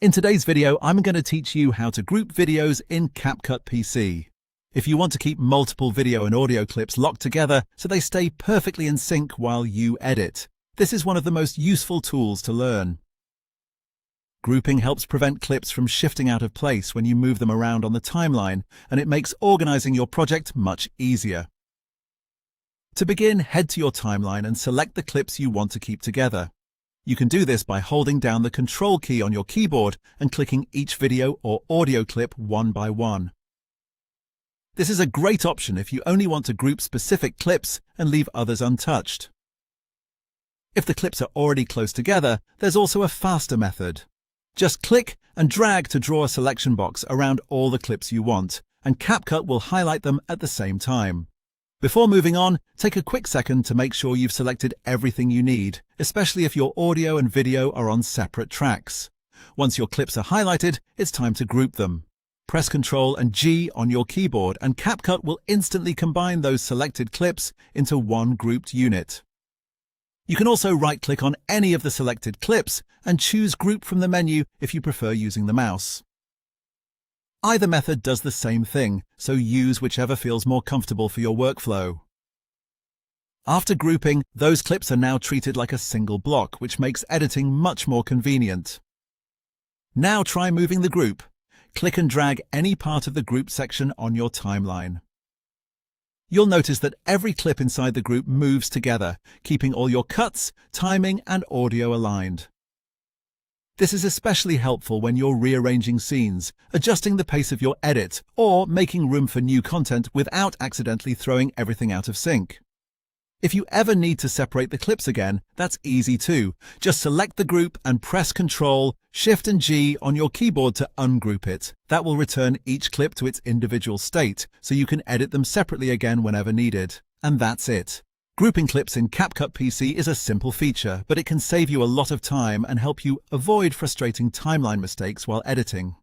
In today's video, I'm going to teach you how to group videos in CapCut PC. If you want to keep multiple video and audio clips locked together so they stay perfectly in sync while you edit, this is one of the most useful tools to learn. Grouping helps prevent clips from shifting out of place when you move them around on the timeline, and it makes organizing your project much easier. To begin, head to your timeline and select the clips you want to keep together. You can do this by holding down the Control key on your keyboard and clicking each video or audio clip one by one. This is a great option if you only want to group specific clips and leave others untouched. If the clips are already close together, there's also a faster method. Just click and drag to draw a selection box around all the clips you want, and CapCut will highlight them at the same time. Before moving on, take a quick second to make sure you've selected everything you need, especially if your audio and video are on separate tracks. Once your clips are highlighted, it's time to group them. Press Ctrl and G on your keyboard and CapCut will instantly combine those selected clips into one grouped unit. You can also right-click on any of the selected clips and choose Group from the menu if you prefer using the mouse. Either method does the same thing, so use whichever feels more comfortable for your workflow. After grouping, those clips are now treated like a single block, which makes editing much more convenient. Now try moving the group. Click and drag any part of the group section on your timeline. You'll notice that every clip inside the group moves together, keeping all your cuts, timing, and audio aligned. This is especially helpful when you're rearranging scenes, adjusting the pace of your edit, or making room for new content without accidentally throwing everything out of sync. If you ever need to separate the clips again, that's easy too. Just select the group and press Ctrl, Shift and G on your keyboard to ungroup it. That will return each clip to its individual state, so you can edit them separately again whenever needed. And that's it. Grouping clips in CapCut PC is a simple feature, but it can save you a lot of time and help you avoid frustrating timeline mistakes while editing.